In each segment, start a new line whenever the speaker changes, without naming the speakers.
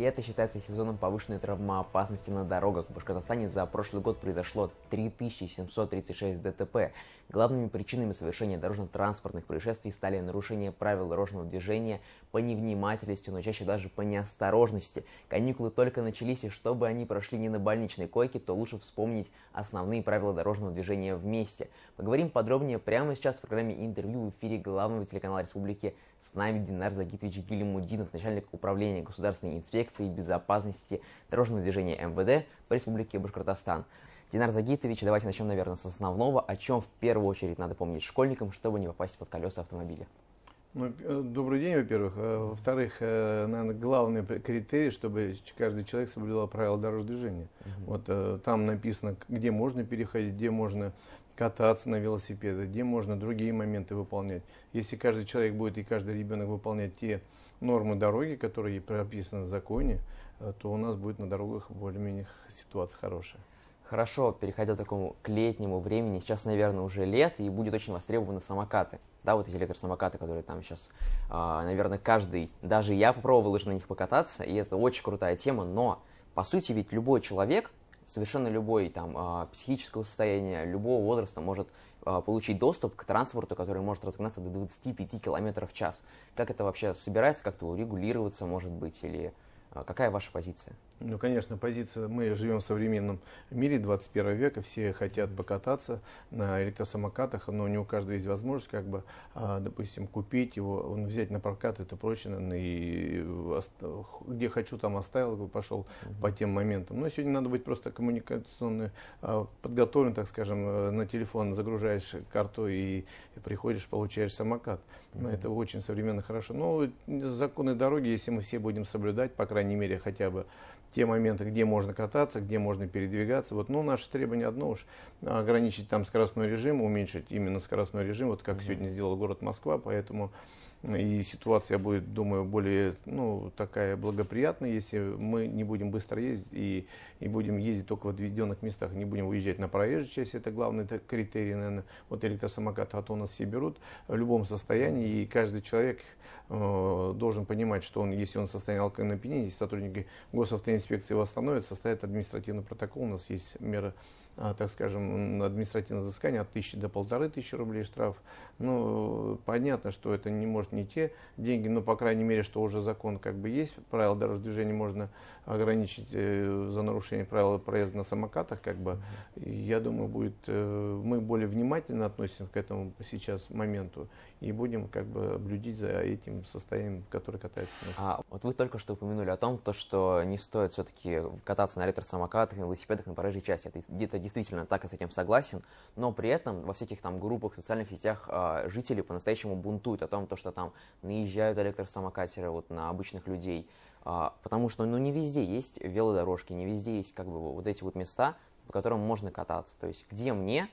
Лето считается сезоном повышенной травмоопасности на дорогах. В Башкортостане за прошлый год произошло 3736 ДТП. Главными причинами совершения дорожно-транспортных происшествий стали нарушение правил дорожного движения по невнимательности, но чаще даже по неосторожности. Каникулы только начались, и чтобы они прошли не на больничной койке, то лучше вспомнить основные правила дорожного движения вместе. Поговорим подробнее прямо сейчас в программе «Интервью» в эфире главного телеканала Республики. С нами Динар Загитович Гилимудинов, начальник управления Государственной инспекции безопасности дорожного движения МВД по Республике Башкортостан. Динар Загитович, давайте начнем, наверное, с основного. О чем в первую очередь надо помнить школьникам, чтобы не попасть под колеса автомобиля?
Добрый день, во-первых. Во-вторых, наверное, главный критерий, чтобы каждый человек соблюдал правила дорожного движения. Вот там написано, где можно переходить, где можно кататься на велосипеде, где можно другие моменты выполнять. Если каждый человек будет и каждый ребенок выполнять те нормы дороги, которые прописаны в законе, то у нас будет на дорогах более-менее ситуация хорошая.
Хорошо, переходя к летнему времени, сейчас, наверное, уже лето, и будет очень востребованы самокаты. Да, вот эти электросамокаты, которые там сейчас, наверное, каждый, даже я попробовал уже на них покататься, и это очень крутая тема, но, по сути, ведь любой человек, совершенно любой там психического состояния, любого возраста может получить доступ к транспорту, который может разгнаться до 25 км в час. Как это вообще собирается, как-то урегулироваться, может быть, или какая ваша позиция?
Ну, конечно, позиция, мы живем в современном мире 21 века, все хотят покататься на электросамокатах, но не у каждого есть возможность, допустим, купить его, взять на прокат, это проще, и где хочу, там оставил, пошел по тем моментам. Но сегодня надо быть просто коммуникационно подготовлен, так скажем, на телефон загружаешь карту и приходишь, получаешь самокат. Это очень современно, хорошо. Но законы дороги, если мы все будем соблюдать, по крайней мере, хотя бы те моменты, где можно кататься, где можно передвигаться. Наше требование одно уж, ограничить там скоростной режим, уменьшить именно скоростной режим, вот как сегодня сделал город Москва, поэтому и ситуация будет, думаю, более такая благоприятная, если мы не будем быстро ездить и будем ездить только в отведенных местах, не будем выезжать на проезжую часть, это главный критерий, наверное, вот электросамокат, а то у нас все берут в любом состоянии, и каждый человек должен понимать, что если он в состоянии алкогольного опьянения, сотрудники госавтоинспекции его остановят, составят административный протокол, у нас есть мера, так скажем, административное взыскание от 1000 до 1500 рублей штраф. Понятно, что это не может не те деньги, но, по крайней мере, что уже закон есть, правила дорожного движения можно ограничить за нарушение правил проезда на самокатах, Я думаю, мы более внимательно относимся к этому сейчас моменту и будем блюдить за этим состоянием, которое катается на
Вот вы только что упомянули о том, что не стоит все-таки кататься на электросамокатах, на велосипедах, на проезжей части. Это действительно так, я с этим согласен, но при этом во всяких там группах, социальных сетях жители по-настоящему бунтуют о том, что там наезжают электросамокатеры на обычных людей, потому что не везде есть велодорожки, не везде есть вот эти места, по которым можно кататься. То есть где мне,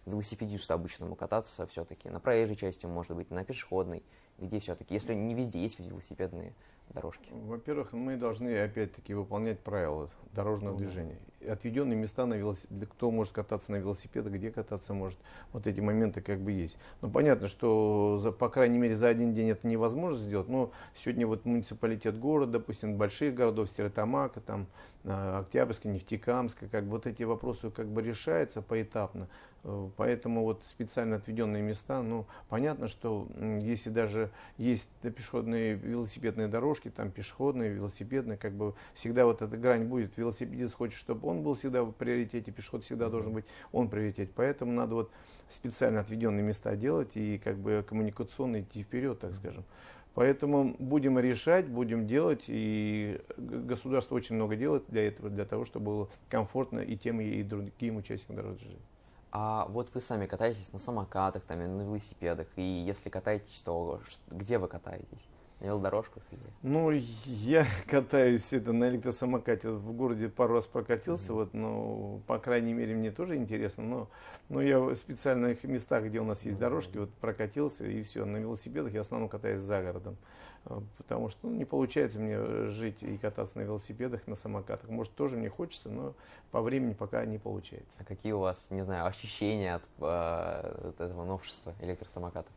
велосипедисту обычному, кататься все-таки? На проезжей части, может быть, на пешеходной, где все-таки, если не везде есть велосипедные дорожки?
Во-первых, мы должны опять-таки выполнять правила дорожного движения. Отведенные места кто может кататься на велосипедах, где кататься может, вот эти моменты есть. Но понятно, что по крайней мере за один день это невозможно сделать, но сегодня муниципалитет города, допустим, больших городов, Стерлитамака, Октябрьска, Нефтекамска, вот эти вопросы решаются поэтапно. Поэтому специально отведенные места, понятно, что если даже есть пешеходные велосипедные дорожки, там пешеходные, велосипедные, всегда эта грань будет. Велосипедист хочет, чтобы он был всегда в приоритете, пешеход всегда должен быть он в приоритете. Поэтому надо специально отведенные места делать и коммуникационно идти вперед, так скажем. Поэтому будем решать, будем делать, и государство очень много делает для этого, для того, чтобы было комфортно и тем, и другим участникам дорожного движения.
А вот вы сами катаетесь на самокатах, на велосипедах, и если катаетесь, то где вы катаетесь? На велодорожках или?
Я катаюсь на электросамокате в городе, пару раз прокатился, по крайней мере, мне тоже интересно, но я в специальных местах, где у нас есть дорожки, прокатился, и все. На велосипедах я в основном катаюсь за городом, потому что не получается мне жить и кататься на велосипедах, на самокатах. Может, тоже мне хочется, но по времени пока не получается.
А какие у вас, не знаю, ощущения от этого новшества электросамокатов?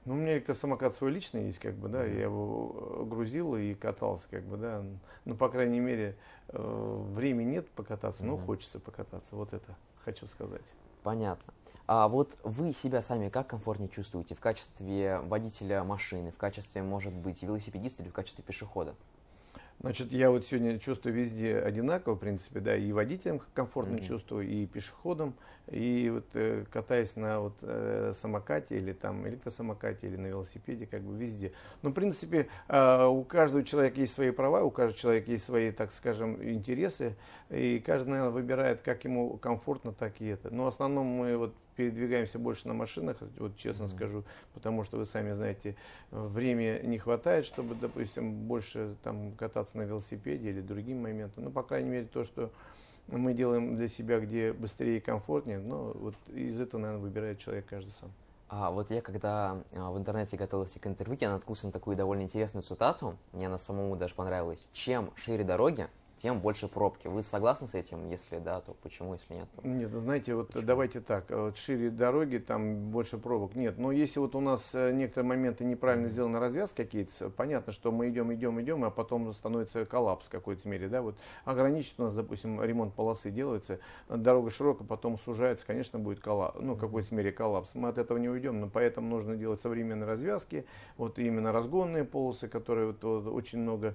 Ну, у меня электросамокат свой личный есть, как бы, да, я его грузил и катался, как бы, да. Ну, по крайней мере, времени нет покататься, но хочется покататься, вот это хочу сказать.
Понятно. А вот вы себя сами как комфортнее чувствуете в качестве водителя машины, в качестве, может быть, велосипедиста или в качестве пешехода?
Значит, я вот сегодня чувствую везде одинаково, в принципе, да, и водителем комфортно чувствую, и пешеходом, и вот катаясь на вот самокате или там электросамокате или на велосипеде, как бы везде. Но, в принципе, у каждого человека есть свои права, у каждого человека есть свои, так скажем, интересы, и каждый, наверное, выбирает, как ему комфортно, так и это. Но в основном мы вот передвигаемся больше на машинах, вот честно скажу, потому что вы сами знаете, времени не хватает, чтобы, допустим, больше там кататься на велосипеде или другим моментом. Ну, по крайней мере, то, что мы делаем для себя, где быстрее и комфортнее, но вот из этого, наверное, выбирает человек каждый сам.
А вот я, когда в интернете готовился к интервью, я наткнулся на такую довольно интересную цитату, мне она самому даже понравилась. Чем шире дороги, тем больше пробки. Вы согласны с этим? Если да, то почему, если нет? То...
Нет, знаете, вот давайте так, вот шире дороги, там больше пробок. Нет, но если вот у нас некоторые моменты неправильно сделаны развязки какие-то, понятно, что мы идем, а потом становится коллапс в какой-то мере, да, вот ограничить у нас, допустим, ремонт полосы делается, дорога широкая, потом сужается, конечно, будет коллапс, ну, в какой-то мере коллапс. Мы от этого не уйдем, но поэтому нужно делать современные развязки, вот именно разгонные полосы, которые вот очень много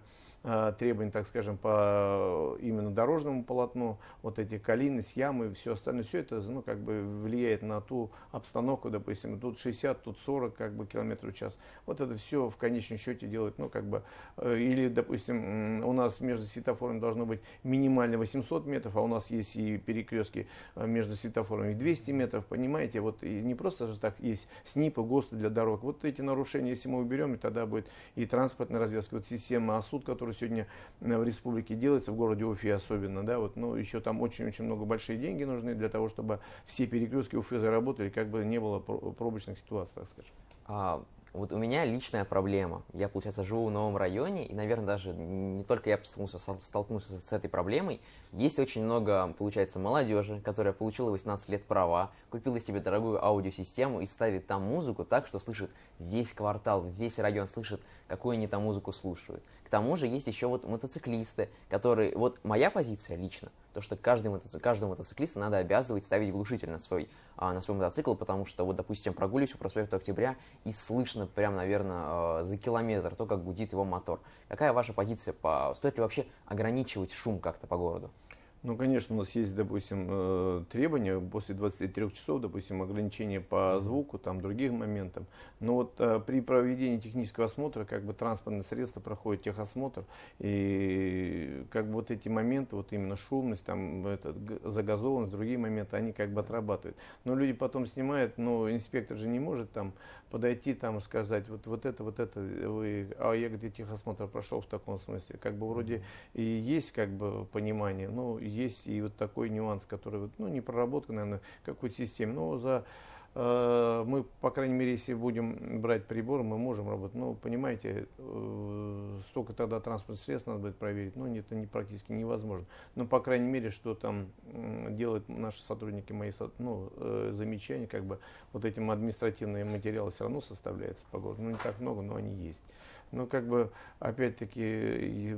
требований, так скажем, по именно дорожному полотну, вот эти калины, ямы, все остальное, все это, ну, как бы влияет на ту обстановку, допустим, тут 60, тут 40, как бы, километров в час. Вот это все в конечном счете делает, ну, как бы, или, допустим, у нас между светофорами должно быть минимально 800 метров, а у нас есть и перекрестки между светофорами 200 метров, понимаете, вот, и не просто же так есть СНИПы, ГОСТы для дорог. Вот эти нарушения, если мы уберем, и тогда будет и транспортная развязка, вот система АСУД, которая сегодня в республике делается, в городе Уфе особенно, да, вот, ну, еще там очень-очень много большие деньги нужны для того, чтобы все перекрестки Уфы заработали, как бы не было пробочных ситуаций, так скажем.
Вот у меня личная проблема. Я, получается, живу в новом районе, и, наверное, даже не только я столкнулся с этой проблемой. Есть очень много, получается, молодежи, которая получила 18 лет права, купила себе дорогую аудиосистему и ставит там музыку так, что слышит весь квартал, весь район слышит, какую они там музыку слушают. К тому же есть еще вот мотоциклисты, которые... Вот моя позиция лично, то, что каждому мотоциклисту надо обязывать ставить глушитель на свой мотоцикл, потому что, вот, допустим, прогуливаюсь по проспекту Октября, и слышно прям, наверное, за километр то, как гудит его мотор. Какая ваша позиция? Стоит ли вообще ограничивать шум как-то по городу?
Ну, конечно, у нас есть, допустим, требования после 23 часов, допустим, ограничения по звуку, там, другим моментам. Но вот при проведении технического осмотра, как бы транспортное средство проходит техосмотр, и как бы вот эти моменты, вот именно шумность, там, загазованность, другие моменты, они как бы отрабатывают. Но люди потом снимают, но инспектор же не может там подойти, там, сказать, вот это, вы, я, говорит, техосмотр прошел в таком смысле. Как бы вроде и есть, как бы, понимание, но есть и вот такой нюанс, который, ну, не проработка, наверное, какой-то системы, но мы, по крайней мере, если будем брать приборы, мы можем работать. Ну, понимаете, столько тогда транспортных средств надо будет проверить, ну, это практически невозможно. Но, по крайней мере, что там делают наши сотрудники, мои замечания, как бы, вот этим административные материалы все равно составляются по городу. Ну, не так много, но они есть. Ну, как бы, опять-таки,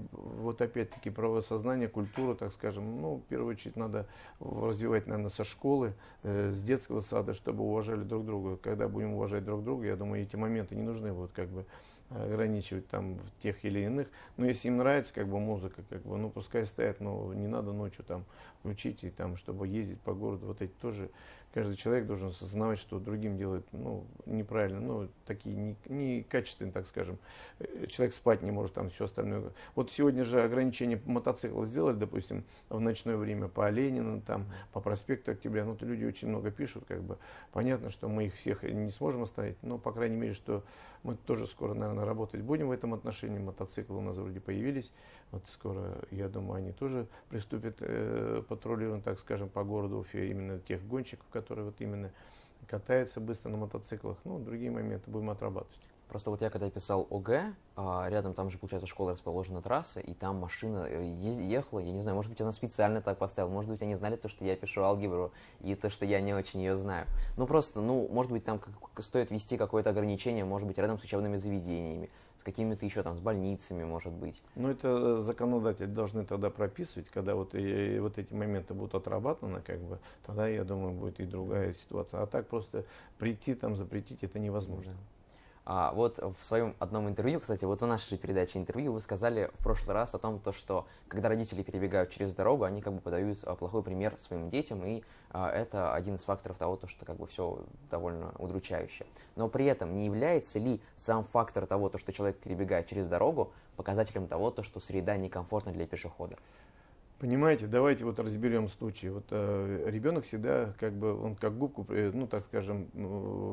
правосознание, культура, так скажем, ну, в первую очередь, надо развивать, наверное, со школы, с детского сада, чтобы уважали друг друга. Когда будем уважать друг друга, я думаю, эти моменты не нужны будут, как бы, ограничивать там в тех или иных. Но если им нравится, как бы, музыка, как бы, ну, пускай стоят, но не надо ночью там включить, и там, чтобы ездить по городу, вот эти тоже, каждый человек должен осознавать, что другим делает, ну, неправильно, ну, такие некачественные, так скажем. Человек спать не может, там, все остальное. Вот сегодня же ограничение мотоциклов сделали, допустим, в ночное время по Ленина, там, по проспекту Октября, ну, то люди очень много пишут, как бы, понятно, что мы их всех не сможем оставить, но, по крайней мере, что мы тоже скоро, наверное, работать будем в этом отношении. Мотоциклы у нас вроде появились. Вот скоро, я думаю, они тоже приступят патрулирование, так скажем, по городу Уфе, именно тех гонщиков, которые вот именно катаются быстро на мотоциклах. Ну, другие моменты будем отрабатывать.
Просто вот я когда писал ОГЭ, рядом там же, получается, школа расположена трасса, и там машина ехала, я не знаю, может быть, она специально так поставила, может быть, они знали то, что я пишу алгебру, и то, что я не очень ее знаю. Ну, просто, может быть, там стоит ввести какое-то ограничение, может быть, рядом с учебными заведениями, с какими-то еще там, с больницами, может быть.
Ну, это законодатели должны тогда прописывать, когда вот эти моменты будут отрабатаны, как бы, тогда, я думаю, будет и другая ситуация. А так просто прийти там, запретить, это невозможно.
Да. Вот в своем одном интервью, кстати, вот в нашей же передаче интервью вы сказали в прошлый раз о том, что когда родители перебегают через дорогу, они как бы подают плохой пример своим детям, и это один из факторов того, что как бы все довольно удручающе. Но при этом не является ли сам фактор того, что человек перебегает через дорогу, показателем того, что среда некомфортна для пешехода?
Понимаете, давайте вот разберем случай. Вот ребенок всегда как бы, он как губку, ну так скажем,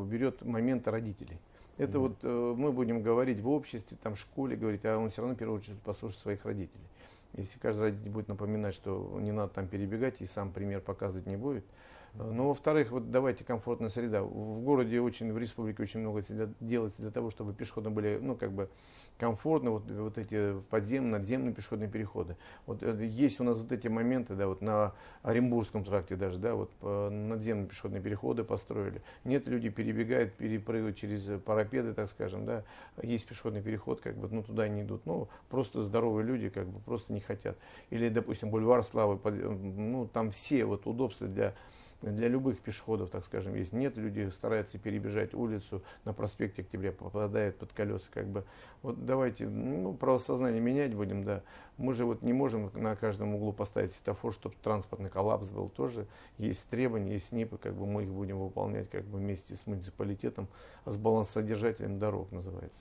берет моменты родителей. Это вот мы будем говорить в обществе, там, в школе говорить, а он все равно в первую очередь послушает своих родителей. Если каждый родитель будет напоминать, что не надо там перебегать и сам пример показывать не будет. Но, во-вторых, вот давайте комфортная среда. В городе в республике очень много делается для того, чтобы пешеходы были, ну, как бы комфортно, вот эти подземные, надземные пешеходные переходы. Вот есть у нас вот эти моменты, да, вот на Оренбургском тракте даже, да, вот надземные пешеходные переходы построили. Нет, люди перебегают, перепрыгивают через парапеты, так скажем, да. Есть пешеходный переход, как бы, ну, туда не идут. Ну, просто здоровые люди, как бы, просто не хотят. Или, допустим, бульвар Славы, ну, там все вот удобства для любых пешеходов, так скажем, есть. Нет, люди стараются перебежать улицу на проспекте Октября, попадают под колеса, как бы. Вот давайте, ну, правосознание менять будем, да. Мы же вот не можем на каждом углу поставить светофор, чтобы транспортный коллапс был. Тоже есть требования, есть СНИПы, как бы мы их будем выполнять, как бы вместе с муниципалитетом, с балансодержателем дорог называется.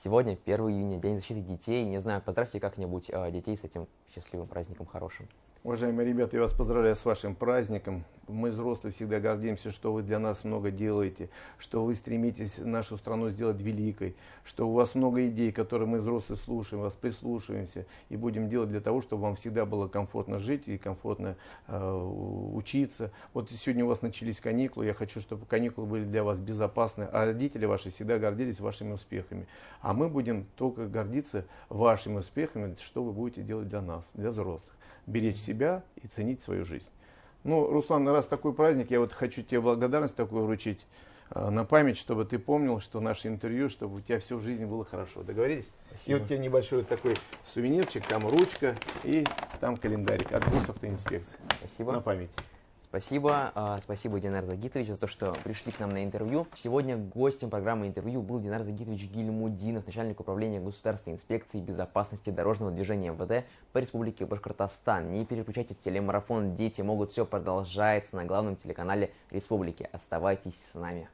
Сегодня 1 июня, День защиты детей. Не знаю, поздравьте как-нибудь детей с этим счастливым праздником хорошим.
Уважаемые ребята, я вас поздравляю с вашим праздником. Мы, взрослые, всегда гордимся, что вы для нас много делаете, что вы стремитесь нашу страну сделать великой, что у вас много идей, которые мы, взрослые, слушаем, вас прислушиваемся и будем делать для того, чтобы вам всегда было комфортно жить и комфортно учиться. Вот сегодня у вас начались каникулы, я хочу, чтобы каникулы были для вас безопасны, а родители ваши всегда гордились вашими успехами. А мы будем только гордиться вашими успехами, что вы будете делать для нас, для взрослых. Беречь себя и ценить свою жизнь. Ну, Руслан, раз такой праздник, я вот хочу тебе благодарность такую вручить на память, чтобы ты помнил, что наше интервью, чтобы у тебя все в жизни было хорошо. Договорились?
Спасибо.
И вот тебе небольшой такой сувенирчик, там ручка и там календарик от госавтоинспекции.
Спасибо.
На память.
Спасибо. Спасибо, Динар Загитович, за то, что пришли к нам на интервью. Сегодня гостем программы интервью был Динар Загитович Гильмудинов, начальник управления Государственной инспекции безопасности дорожного движения МВД по Республике Башкортостан. Не переключайтесь, телемарафон «Дети могут все» продолжается на главном телеканале Республики. Оставайтесь с нами.